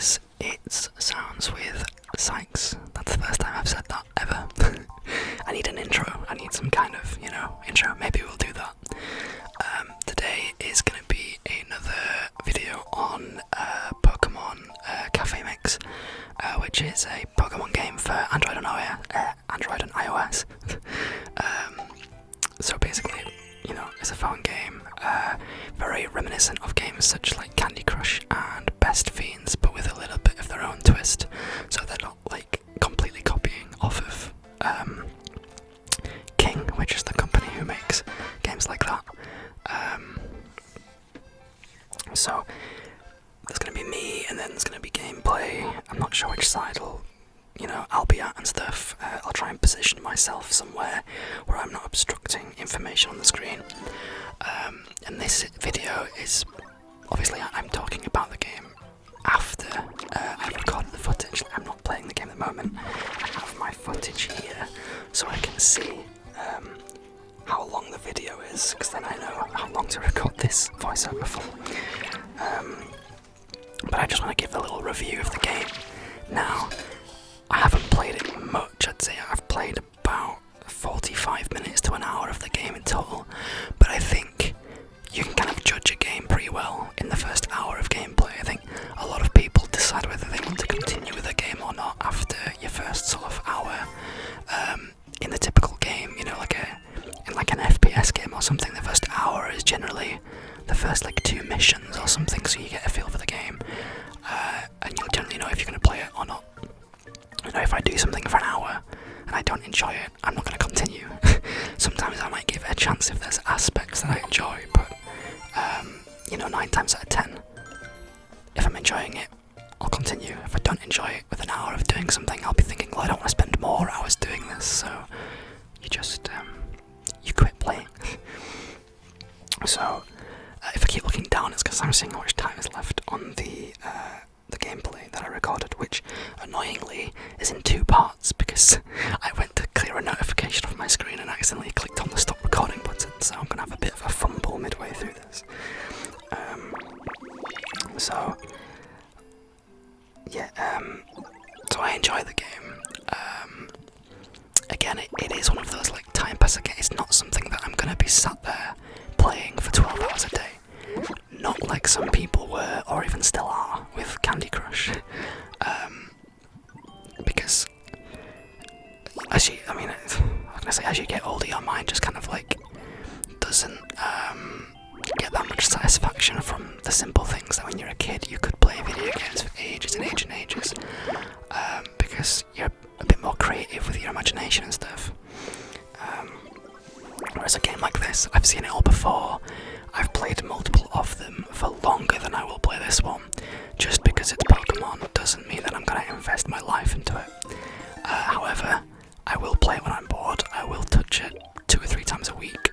as it sounds with Sykes. That's the first time I've said that ever. I need an intro. I need some kind of, intro. Maybe we'll do that. Today is going to be another video on Pokemon Cafe Mix, which is a Pokemon game for Android and iOS. So basically, it's a phone game, very reminiscent of games such like Candy Crush and Best Fiends, but with a little bit of their own twist. So they're not like completely copying off of King, which is the company who makes games like that. So there's going to be me, and then there's going to be gameplay. I'm not sure which side I'll be at and stuff. I'll try and position myself somewhere where I'm not obstructing information on the screen. And this video is, obviously I'm talking about the game after I've recorded the footage. I'm not playing the game at the moment. I have my footage here so I can see how long the video is, because then I know how long to record this voiceover for. But I just want to give a little review of the game. Now, I haven't played it much. I'd say I've played about 45 minutes to an hour of the game in total, but I think you can kind of judge a game pretty well in the first hour of gameplay. I think a lot of people decide whether they want to continue with the game or not after your first sort of hour. In the typical game, in like an FPS game or something, the first hour is generally the first like 2 missions or something, so you get a feel for the game, and you'll generally know if you're going to play it or not. If I do something for an hour and I don't enjoy it, I'm not going to continue. Sometimes I might give it a chance if there's aspects that I enjoy, but 9 times out of 10, if I'm enjoying it, I'll continue. If I don't enjoy it with an hour of doing something, I'll be thinking, well, I don't want to spend more hours doing this, so you just, you quit playing. So, if I keep looking down, it's because I'm seeing how much time is left on the gameplay that I recorded, which annoyingly is in 2 parts, because I went to clear a notification off my screen and accidentally clicked on the stop recording button, so I'm going to have a bit of a fumble midway through this. So I enjoy the game. Again, it is one of those like time pass again. It's not something that I'm going to be sat there playing for 12 hours a day. Not like some people were, or even still are, with Candy Crush. Because as you get older, your mind just kind of like doesn't get that much satisfaction from the simple things that when you're a kid you could play video games for ages and ages and ages, because you're a bit more creative with your imagination and stuff. Whereas a game like this, I've seen it all before. I've played multiple of them for longer than I will play this one. Just because it's Pokemon doesn't mean that I'm going to invest my life into it. However, I will play it when I'm bored. I will touch it 2 or 3 times a week,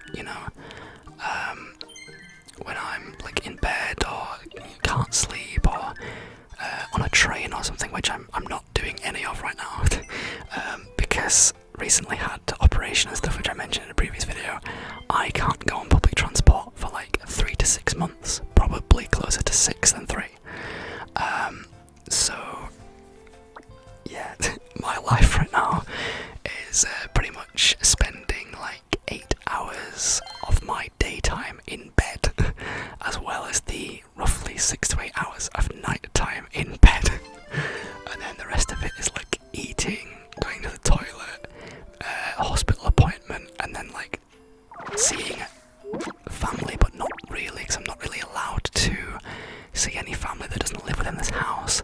when I'm like in bed or can't sleep or on a train or something, which I'm not doing any of right now. Because recently had operation and stuff, which I mentioned in a previous video. I can't go on public transport for like 3 to 6 months, probably closer to 6 than 3. So yeah, my life right now is pretty much spending like 8 hours of my daytime in bed, as well as the roughly 6 to 8 hours of night time in bed. And then the rest of it is like eating, going to the toilet, hospital appointment, and then like seeing family, but not really, because I'm not really allowed to see any family that doesn't live within this house.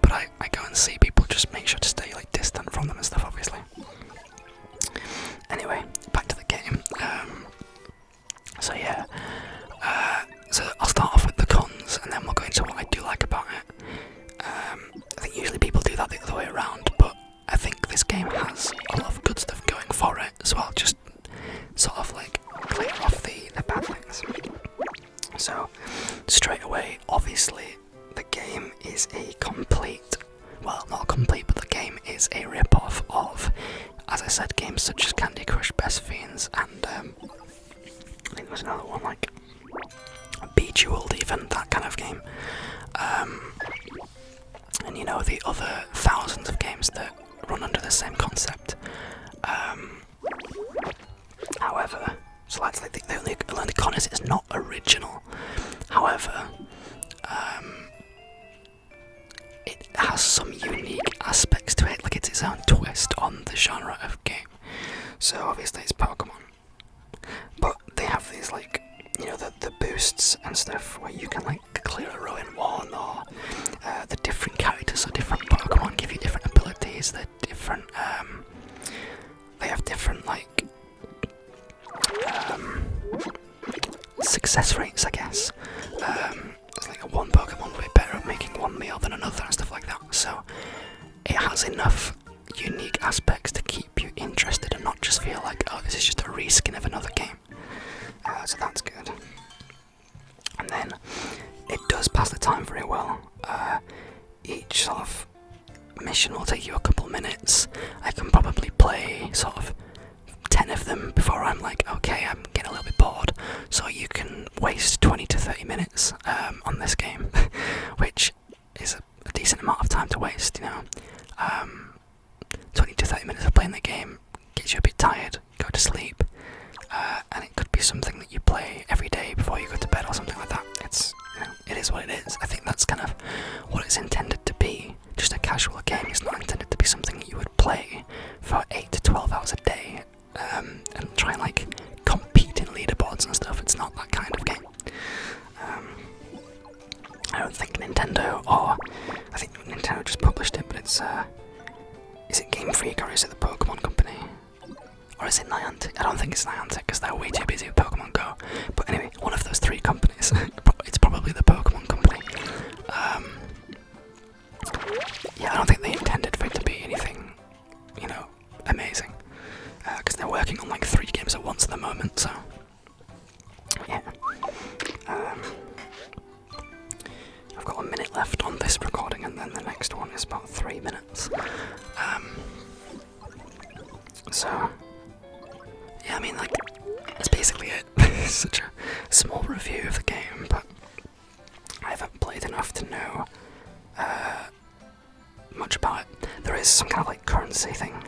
But I go and see people, just make sure to stay like distant from them and stuff, obviously. Anyway, back to the game. So yeah, so I'll start off with the cons, and then we'll go into what I do like about it. I think usually people do that the other way around, but I think this game has a lot of good stuff going for it, so I'll just sort of like clear off the bad things. So, straight away, obviously, the game is a complete, well, not complete, but the game is a rip-off of, as I said, games such as Candy Crush, Best Fiends, and I think there was another one like Bejeweled, even, that kind of game. and you know the other thousands of games that run under the same concept. However, so that's like the only con is it's not original. However, it has some unique aspects to it, like it's its own twist on the genre of game. So obviously it's Pokemon, but they have these like, you know, the boosts and stuff where you can like clear a row in one, or the different characters or different Pokemon give you different abilities. They're different. They have different like success rates, I guess. It's like one Pokemon will be better at making one meal than another and stuff like that. So it has enough unique aspects to keep you interested and not just feel like, oh, this is just a reskin of another game. So that's good. And then it does pass the time very well. Each sort of mission will take you a couple minutes. I can probably play sort of 10 of them before I'm like, okay, I'm getting a little bit bored. So you can waste 20 to 30 minutes on this game, which is a decent amount of time to waste, you know. 20 to 30 minutes of playing the game gets you a bit tired, go to sleep, and it could be something that you play every day before you go to bed or something like that. It's, you know, it is what it is. I think that's kind of what it's intended to be. Just a casual game. It's not intended to be something that you would play for 8 to 12 hours a day and try and like compete in leaderboards and stuff. It's not that kind of game. I don't think Nintendo, or I think Nintendo just published it, but it's is it Game Freak or is it the Pokemon Company? Or is it Niantic? I don't think it's Niantic because they're way too busy with Pokemon Go. But anyway, one of those three companies. It's probably the Pokemon Company. Yeah, I don't think they intended for it to be anything, you know, amazing. Because they're working on like 3 games at once at the moment, so yeah. I've got a minute left on this recording, and then the next one is about 3 minutes. So yeah, I mean, like, that's basically it. It's such a small review of the game, but I haven't played enough to know much about it. There is some kind of like currency thing.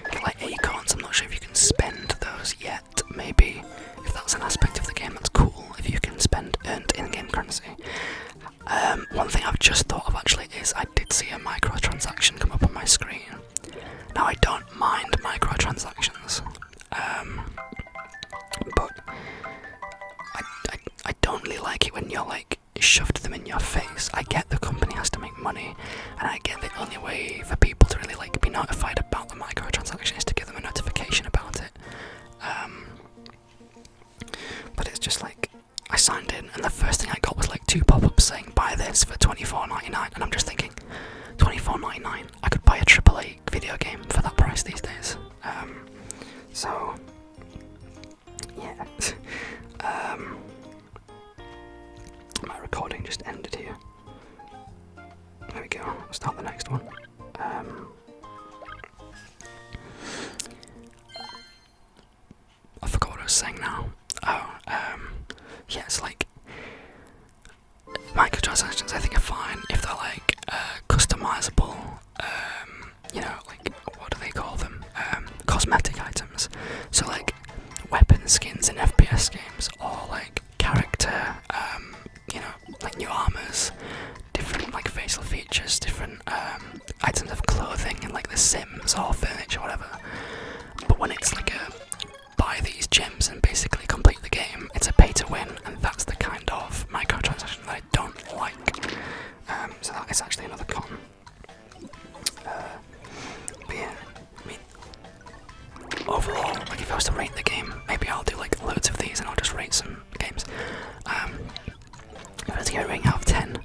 Get like acorns. I'm not sure if you can spend those yet. Maybe if that's an aspect of the game that's cool, if you can spend earned in-game currency. One thing I've just thought of actually is I did see a microtransaction come up on my screen. Now I don't mind microtransactions, but I don't really like it when you're like shoved them in your face. I get the company has to make money, and I get the only way for people to really like be notified about the microtransaction is to give them a notification about it. But it's just like, I signed in and the first thing I got was like 2 pop-ups saying buy this for $24.99, and I'm just thinking, $24.99, I could buy a AAA video game for that price these days. So yeah. My recording just ended here. There we go, I'll start the next one. I forgot what I was saying now. Yeah, it's like microtransactions I think are fine if they're like customizable, you know, like, what do they call them? Cosmetic items. So like weapon skins in FPS games, or like character, you know, like new armors, different like facial features, different items of clothing in like The Sims or furniture, whatever. But when it's like a buy these gems and basically complete the game, it's a pay to win, and that's the kind of microtransaction that I don't like. So that is actually another con. But yeah, I mean, overall, like if I was to rate the game, maybe I'll do like loads of these and I'll just rate some games. If I was to give it a rating out of 10,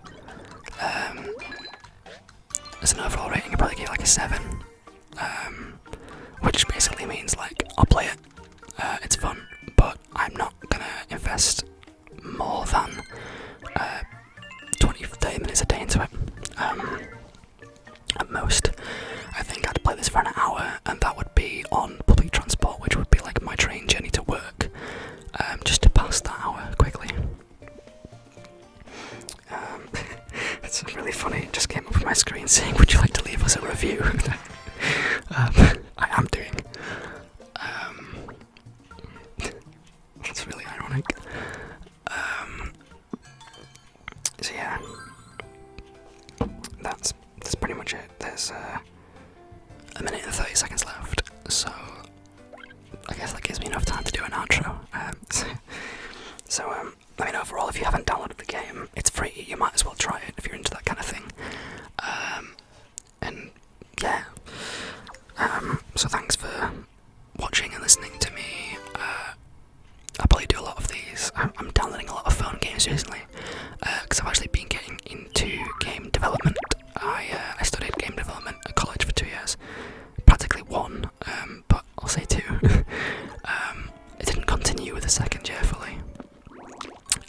as an overall rating, I'd probably give it like a 7. Which basically means like, I'll play it, it's fun, but I'm not gonna invest more than 20-30 minutes a day into it. At most, I think I'd play this for an hour, and that would be on public transport, which would be like my train journey to work, just to pass that hour quickly. It's really funny, it just came up of my screen saying, "Would you like to leave us a review?" I am doing. That's really ironic. So yeah, that's pretty much it. There's a minute and 30 seconds left, so I guess that gives me enough time to do an outro. I mean, overall, if you haven't downloaded the game, it's free. You might as well try it if you're into that kind of thing. And yeah, so thanks for watching and listening to me. I probably do a lot of these. I'm downloading a lot of phone games recently because I've actually been getting into game development. I studied game development at college for 2 years, practically one, but I'll say 2. It didn't continue with the second year fully.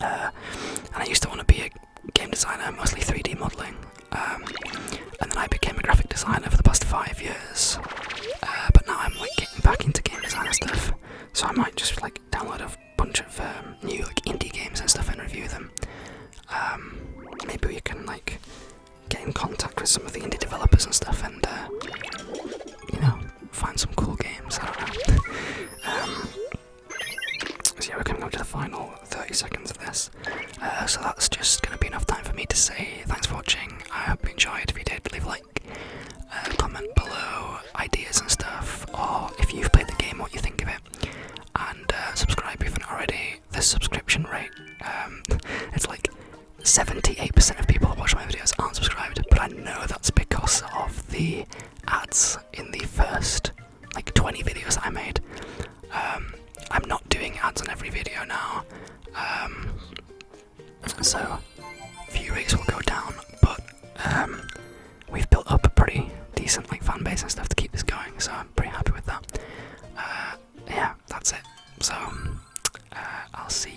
And I used to want to be a game designer, mostly 3D modelling, and then I became a graphic designer for the past 5 years. But now I'm like getting back into game designer stuff, so I might just like download a bunch of new like indie games and stuff and review them. Maybe we can like get in contact with some of the indie developers and stuff, and you know, find some cool games. I don't know. So yeah, we're coming up to the final 30 seconds of this. So that's just going to be enough time for me to say thanks for watching. I hope you enjoyed. If you did, leave a like, comment below ideas and stuff, or if you've played the game, what you think of it, and subscribe if you're not already. The subscription rate, it's like 78% of people that watch my videos aren't subscribed, but I know that's because of the ads in the first like 20 videos that I made. I'm not doing ads on every video now, so view rates will go down, but we've built up a pretty decent like fan base and stuff to keep this going, so I'm pretty happy with that. Yeah, that's it. So I'll see